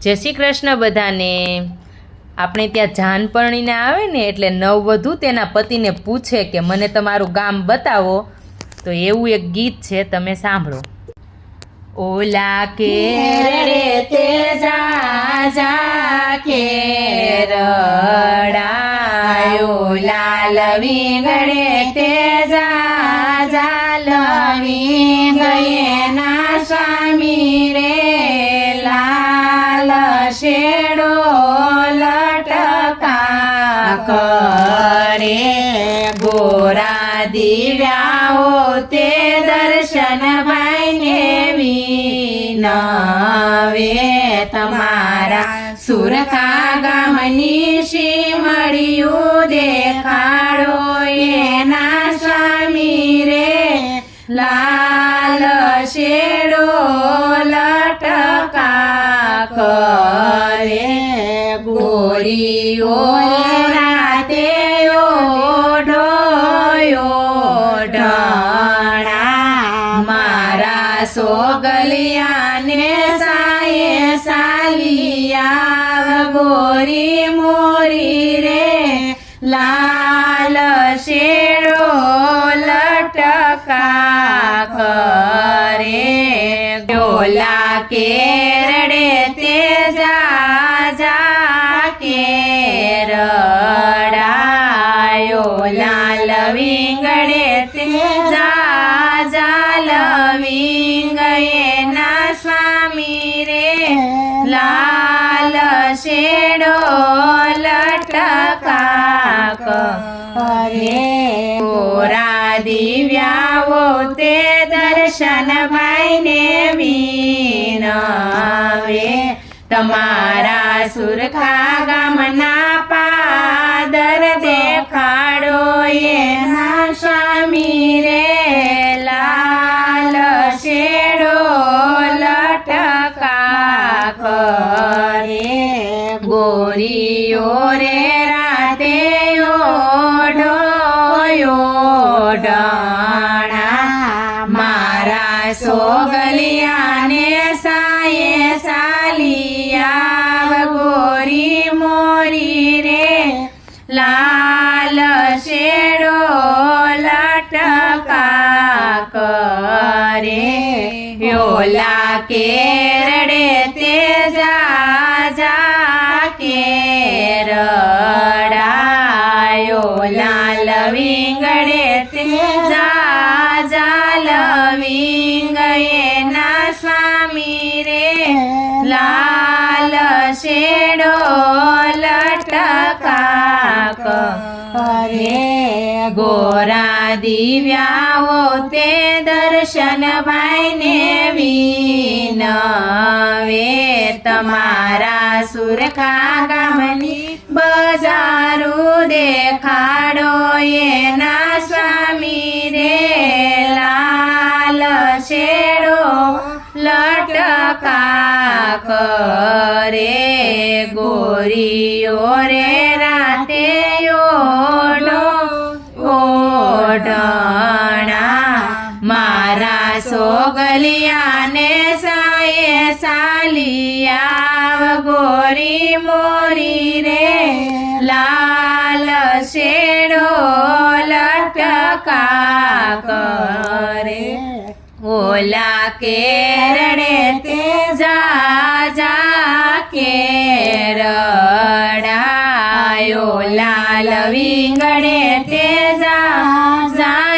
जय श्री कृष्ण बधाने। આપણે ત્યાં જાન પરણીને આવે ને એટલે નવવધુ તેના પતિને પૂછે કે મને તમારું ગામ બતાવો, તો એવું એક ગીત છે, તમે સાંભળો। ઓલા કેરડે તે જા કે રડાયો, લાલ વીંગડે તે જા લવીંગયે ના સ્વામી રે, લાલ શેડો करे गोरा दिव्याओ ते दर्शन भाईने विनवे, तमारा सुरखा गामनी शीमड़ियू देखाड़ो एना स्वामी रे, लाल शेडो लटका करे गोरियो सोगलिया ने साये सालिया गोरी मोरी रे, लाल शेड़ो लटका करे गोला केरड़े ते जा के रडायो, लाल वींगड़े ते जा लवींगये ना स्वामी रे, लाल शेडो लटका करे गोरा दिव्याओ ते दर्शन भाईने विनवे, तमारा सुरखा गामना पादर देखाड़ो एना स्वामी रे, लाल शेडो लटका करे गोरियो रे राते ओढाणा, मारा सोगलिया ने साये सालिया गोरी मोरी रे, लाल शेडो लटका करे योला केरड़े ते जा के रडायो, लाल वींगड़े ते जा लवींगये ना स्वामी रे, लाल शेडो लटका करे गोरा दिव्याओ ते दर्शन भाईने विनवे, तमारा सुरखा गामनी बजारू देखाड़ो एना स्वामी रे, लाल शेडो लटका करे गोरियो रे राते ओढाणा, मारा सोगलिया ने साये सालिया गोरी मोरी रे, लाल शेडो लटका करे ओला केरड़े ते जा के रडायो, लाल वींगड़े ते जा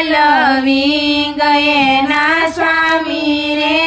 लवींगये ना स्वामी रे,